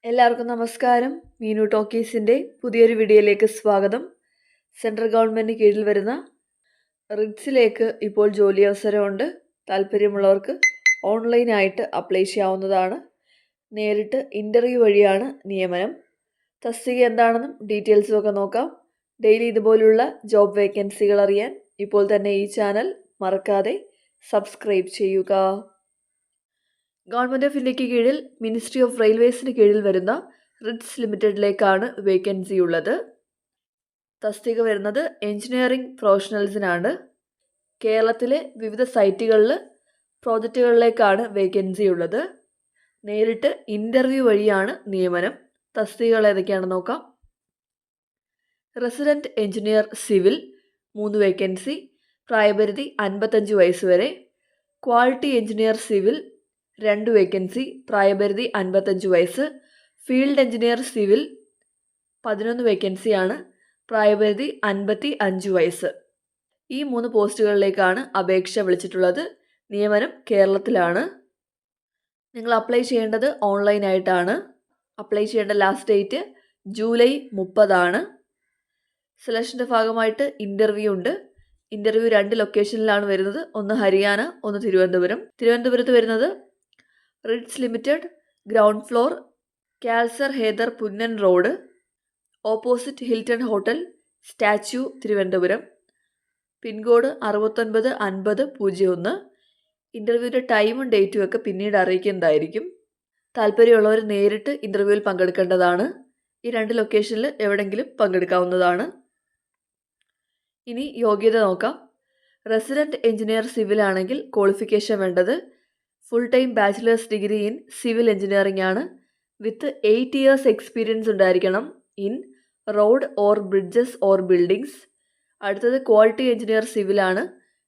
എല്ലാവർക്കും നമസ്കാരം. മീനു ടോക്കീസിൻ്റെ പുതിയൊരു വീഡിയോയിലേക്ക് സ്വാഗതം. സെൻട്രൽ ഗവൺമെൻറ് കീഴിൽ വരുന്ന റിഡ്സിലേക്ക് ഇപ്പോൾ ജോലി അവസരമുണ്ട്. താല്പര്യമുള്ളവർക്ക് ഓൺലൈനായിട്ട് അപ്ലൈ ചെയ്യാവുന്നതാണ്. നേരിട്ട് ഇൻ്റർവ്യൂ വഴിയാണ് നിയമനം. തസ്തിക എന്താണെന്നും ഡീറ്റെയിൽസും ഒക്കെ നോക്കാം. ഡെയിലി ഇതുപോലുള്ള ജോബ് വേക്കൻസികൾ അറിയാൻ ഇപ്പോൾ തന്നെ ഈ ചാനൽ മറക്കാതെ സബ്സ്ക്രൈബ് ചെയ്യുക. ഗവൺമെൻറ് ഓഫ് ഇന്ത്യക്ക് കീഴിൽ മിനിസ്ട്രി ഓഫ് റെയിൽവേസിന് കീഴിൽ വരുന്ന റിഡ്സ് ലിമിറ്റഡിലേക്കാണ് വേക്കൻസി ഉള്ളത്. തസ്തിക വരുന്നത് എഞ്ചിനീയറിംഗ് പ്രൊഫഷണൽസിനാണ്. കേരളത്തിലെ വിവിധ സൈറ്റുകളിൽ പ്രോജക്റ്റുകളിലേക്കാണ് വേക്കൻസി ഉള്ളത്. നേരിട്ട് ഇൻ്റർവ്യൂ വഴിയാണ് നിയമനം. തസ്തികകൾ ഏതൊക്കെയാണെന്ന് നോക്കാം. റെസിഡൻറ്റ് എഞ്ചിനീയർ സിവിൽ 3 വേക്കൻസി, പ്രായപരിധി 55 വയസ്സ് വരെ. ക്വാളിറ്റി എഞ്ചിനീയർ സിവിൽ 2 വേക്കൻസി, പ്രായപരിധി 55 വയസ്സ്. ഫീൽഡ് എഞ്ചിനീയർ സിവിൽ 11 വേക്കൻസിയാണ്, പ്രായപരിധി 55 വയസ്സ്. ഈ 3 പോസ്റ്റുകളിലേക്കാണ് അപേക്ഷ വിളിച്ചിട്ടുള്ളത്. നിയമനം കേരളത്തിലാണ്. നിങ്ങൾ അപ്ലൈ ചെയ്യേണ്ടത് ഓൺലൈനായിട്ടാണ്. അപ്ലൈ ചെയ്യേണ്ട ലാസ്റ്റ് ഡേറ്റ് ജൂലൈ 30 സെലക്ഷൻ്റെ ഭാഗമായിട്ട് ഇൻ്റർവ്യൂ ഉണ്ട്. ഇൻ്റർവ്യൂ 2 ലൊക്കേഷനിലാണ് വരുന്നത്. ഒന്ന് ഹരിയാന, ഒന്ന് തിരുവനന്തപുരം. തിരുവനന്തപുരത്ത് വരുന്നത് റിഡ്സ് ലിമിറ്റഡ്, ഗ്രൗണ്ട് ഫ്ലോർ, കാൽസർ ഹേദർ Punnen road, opposite Hilton hotel, statue, Thiruvananthapuram. Pin code 695001. ഇൻ്റർവ്യൂവിൻ്റെ ടൈമും ഡേറ്റും ഒക്കെ പിന്നീട് അറിയിക്കുന്നതായിരിക്കും. താല്പര്യമുള്ളവർ നേരിട്ട് ഇൻ്റർവ്യൂവിൽ പങ്കെടുക്കേണ്ടതാണ്. ഈ 2 ലൊക്കേഷനിൽ എവിടെയെങ്കിലും പങ്കെടുക്കാവുന്നതാണ്. ഇനി യോഗ്യത നോക്കാം. റെസിഡൻറ്റ് എഞ്ചിനീയർ സിവിൽ ആണെങ്കിൽ ക്വാളിഫിക്കേഷൻ വേണ്ടത് full time bachelor's degree in civil engineering ആണ്. വിത്ത് 8 years എക്സ്പീരിയൻസ് ഉണ്ടായിരിക്കണം in road or bridges or buildings. അടുത്തത് ക്വാളിറ്റി എഞ്ചിനീയർ സിവിലാണ്.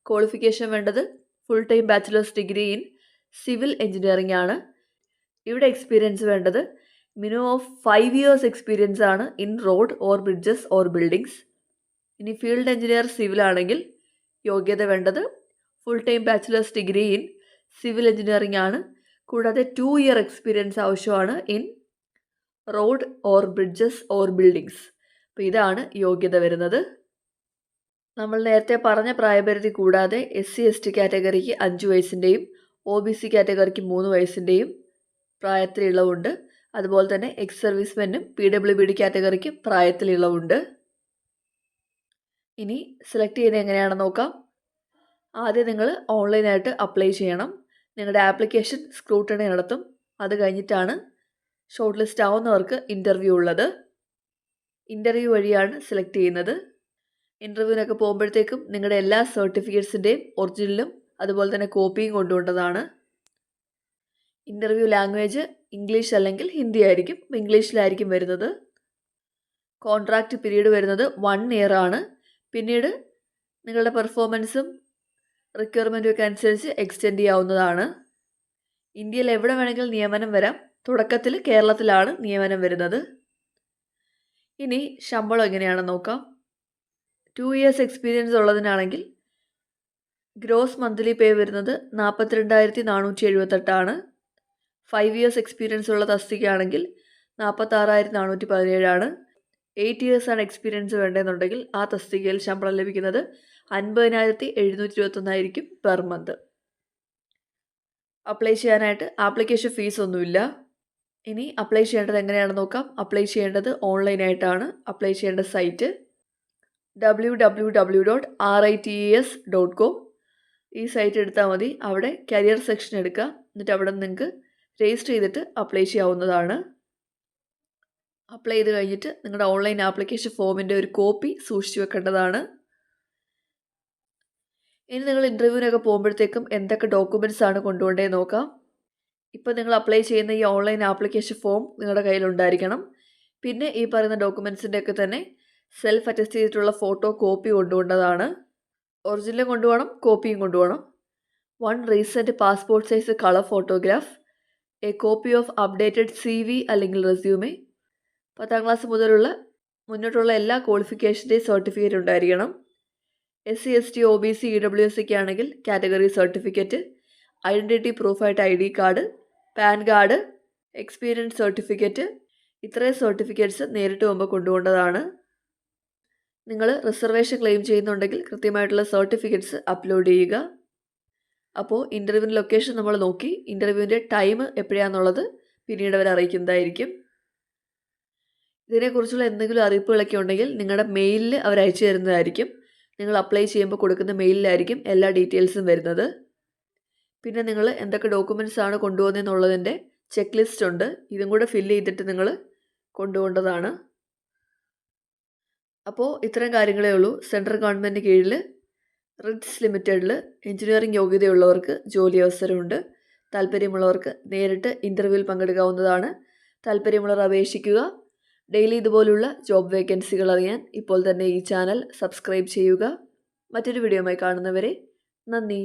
ക്വാളിഫിക്കേഷൻ വേണ്ടത് full time bachelor's degree in civil engineering ആണ്. ഇവിടെ എക്സ്പീരിയൻസ് വേണ്ടത് മിനിമം ഓഫ് 5 years എക്സ്പീരിയൻസ് ആണ് in road or bridges or buildings. ഇനി ഫീൽഡ് എഞ്ചിനീയർ സിവിൽ ആണെങ്കിൽ യോഗ്യത വേണ്ടത് full time bachelor's degree in civil engineering ആണ്. കൂടാതെ 2 year എക്സ്പീരിയൻസ് ആവശ്യമാണ് in road or bridges or buildings. അപ്പോൾ ഇതാണ് യോഗ്യത വരുന്നത്. നമ്മൾ നേരത്തെ പറഞ്ഞ പ്രായപരിധി കൂടാതെ SC/ST കാറ്റഗറിക്ക് 5 വയസ്സിൻ്റെയും OBC കാറ്റഗറിക്ക് 3 വയസ്സിൻ്റെയും പ്രായത്തിൽ ഇളവുണ്ട്. അതുപോലെ തന്നെ എക്സ് സർവീസ്മെനും PWBD കാറ്റഗറിക്ക് പ്രായത്തിൽ ഇളവുണ്ട്. ഇനി സെലക്ട് ചെയ്യുന്നത് എങ്ങനെയാണെന്ന് നോക്കാം. ആദ്യം നിങ്ങൾ ഓൺലൈനായിട്ട് അപ്ലൈ ചെയ്യണം. നിങ്ങളുടെ ആപ്ലിക്കേഷൻ സ്ക്രൂട്ടണി നടത്തും. അത് കഴിഞ്ഞിട്ടാണ് ഷോർട്ട് ലിസ്റ്റ് ആവുന്നവർക്ക് ഇൻ്റർവ്യൂ ഉള്ളത്. ഇൻ്റർവ്യൂ വഴിയാണ് സെലക്ട് ചെയ്യുന്നത്. ഇൻ്റർവ്യൂവിനൊക്കെ പോകുമ്പോഴത്തേക്കും നിങ്ങളുടെ എല്ലാ സർട്ടിഫിക്കറ്റ്സിൻ്റെയും ഒറിജിനലും അതുപോലെ തന്നെ കോപ്പിയും കൊണ്ടുപോകേണ്ടതാണ്. ഇൻ്റർവ്യൂ ലാംഗ്വേജ് ഇംഗ്ലീഷ് അല്ലെങ്കിൽ ഹിന്ദി ആയിരിക്കും. ഇംഗ്ലീഷിലായിരിക്കും വരുന്നത്. കോൺട്രാക്റ്റ് പീരീഡ് വരുന്നത് 1 year ആണ്. പിന്നീട് നിങ്ങളുടെ പെർഫോമൻസും റിക്വയർമെൻറ്റും ഒക്കെ അനുസരിച്ച് എക്സ്റ്റെൻഡ് ചെയ്യാവുന്നതാണ്. ഇന്ത്യയിൽ എവിടെ വേണമെങ്കിലും നിയമനം വരാം. തുടക്കത്തിൽ കേരളത്തിലാണ് നിയമനം വരുന്നത്. ഇനി ശമ്പളം എങ്ങനെയാണെന്ന് നോക്കാം. 2 years എക്സ്പീരിയൻസ് ഉള്ളതിനാണെങ്കിൽ ഗ്രോസ് മന്ത്ലി പേ വരുന്നത് 42,478 5 years എക്സ്പീരിയൻസ് ഉള്ള തസ്തികയാണെങ്കിൽ 46,417 8 years ആണ് എക്സ്പീരിയൻസ് വേണ്ടതെന്നുണ്ടെങ്കിൽ ആ തസ്തികയിൽ ശമ്പളം ലഭിക്കുന്നത് 50,721 പെർ മന്ത്. അപ്ലൈ ചെയ്യാനായിട്ട് ആപ്ലിക്കേഷൻ ഫീസ് ഒന്നുമില്ല. ഇനി അപ്ലൈ ചെയ്യേണ്ടത് എങ്ങനെയാണെന്ന് നോക്കാം. അപ്ലൈ ചെയ്യേണ്ടത് ഓൺലൈനായിട്ടാണ്. അപ്ലൈ ചെയ്യേണ്ട സൈറ്റ് www.rites.com. ഈ സൈറ്റ് എടുത്താൽ മതി. അവിടെ കരിയർ സെക്ഷൻ എടുക്കുക. എന്നിട്ട് അവിടെ നിങ്ങൾക്ക് രജിസ്റ്റർ ചെയ്തിട്ട് അപ്ലൈ ചെയ്യാവുന്നതാണ്. അപ്ലൈ ചെയ്ത് കഴിഞ്ഞിട്ട് നിങ്ങളുടെ ഓൺലൈൻ ആപ്ലിക്കേഷൻ ഫോമിൻ്റെ ഒരു കോപ്പി സൂക്ഷിച്ചു വെക്കേണ്ടതാണ്. ഇനി നിങ്ങൾ ഇൻ്റർവ്യൂവിനൊക്കെ പോകുമ്പോഴത്തേക്കും എന്തൊക്കെ ഡോക്യുമെൻറ്റ്സ് ആണ് കൊണ്ടുപോകേണ്ടതെന്ന് നോക്കാം. ഇപ്പോൾ നിങ്ങൾ അപ്ലൈ ചെയ്യുന്ന ഈ ഓൺലൈൻ ആപ്ലിക്കേഷൻ ഫോം നിങ്ങളുടെ കയ്യിലുണ്ടായിരിക്കണം. പിന്നെ ഈ പറയുന്ന ഡോക്യുമെൻറ്റ്സിൻ്റെ ഒക്കെ തന്നെ സെൽഫ് അറ്റസ്റ്റ് ചെയ്തിട്ടുള്ള ഫോട്ടോ കോപ്പി കൊണ്ടുപോകേണ്ടതാണ്. ഒറിജിനലും കൊണ്ടുപോകണം, കോപ്പിയും കൊണ്ടുപോകണം. 1 recent passport size colour photograph, A copy of updated CV അല്ലെങ്കിൽ റെസ്യൂമേ, 10ാം ക്ലാസ് മുതലുള്ള മുന്നോട്ടുള്ള എല്ലാ ക്വാളിഫിക്കേഷൻ്റെയും സർട്ടിഫിക്കറ്റ് ഉണ്ടായിരിക്കണം. SC/ST OBC EWS ഒക്കെ ആണെങ്കിൽ കാറ്റഗറി സർട്ടിഫിക്കറ്റ്, ഐഡൻറ്റിറ്റി പ്രൂഫായിട്ട് ID card, PAN card, experience certificate, ഇത്രയും സർട്ടിഫിക്കറ്റ്സ് നേരിട്ട് പോകുമ്പോൾ കൊണ്ടുപോകേണ്ടതാണ്. നിങ്ങൾ റിസർവേഷൻ ക്ലെയിം ചെയ്യുന്നുണ്ടെങ്കിൽ കൃത്യമായിട്ടുള്ള സർട്ടിഫിക്കറ്റ്സ് അപ്ലോഡ് ചെയ്യുക. അപ്പോൾ ഇൻ്റർവ്യൂവിൻ്റെ ലൊക്കേഷൻ നമ്മൾ നോക്കി. ഇൻ്റർവ്യൂവിൻ്റെ ടൈം എപ്പോഴാണെന്നുള്ളത് പിന്നീട് അവർ അറിയിക്കുന്നതായിരിക്കും. ഇതിനെക്കുറിച്ചുള്ള എന്തെങ്കിലും അറിയിപ്പുകളൊക്കെ ഉണ്ടെങ്കിൽ നിങ്ങളുടെ മെയിലിൽ അവർ അയച്ചു തരുന്നതായിരിക്കും. നിങ്ങൾ അപ്ലൈ ചെയ്യുമ്പോൾ കൊടുക്കുന്ന മെയിലിലായിരിക്കും എല്ലാ ഡീറ്റെയിൽസും വരുന്നത്. പിന്നെ നിങ്ങൾ എന്തൊക്കെ ഡോക്യുമെൻറ്റ്സ് ആണ് കൊണ്ടുപോകുന്നതെന്നുള്ളതിൻ്റെ ചെക്ക് ലിസ്റ്റ് ഉണ്ട്. ഇതും കൂടെ ഫില്ല് ചെയ്തിട്ട് നിങ്ങൾ കൊണ്ടുപോകേണ്ടതാണ്. അപ്പോൾ ഇത്തരം കാര്യങ്ങളേ ഉള്ളൂ. സെൻട്രൽ ഗവൺമെൻറ് കീഴിൽ റിറ്റ്സ് ലിമിറ്റഡിൽ എഞ്ചിനീയറിംഗ് യോഗ്യതയുള്ളവർക്ക് ജോലി അവസരമുണ്ട്. താല്പര്യമുള്ളവർക്ക് നേരിട്ട് ഇൻ്റർവ്യൂവിൽ പങ്കെടുക്കാവുന്നതാണ്. താല്പര്യമുള്ളവർ അപേക്ഷിക്കുക. ഡെയിലി ഇതുപോലുള്ള ജോബ് വേക്കൻസികൾ അറിയാൻ ഇപ്പോൾ തന്നെ ഈ ചാനൽ സബ്സ്ക്രൈബ് ചെയ്യുക. മറ്റൊരു വീഡിയോയുമായി കാണുന്നവരെ നന്ദി.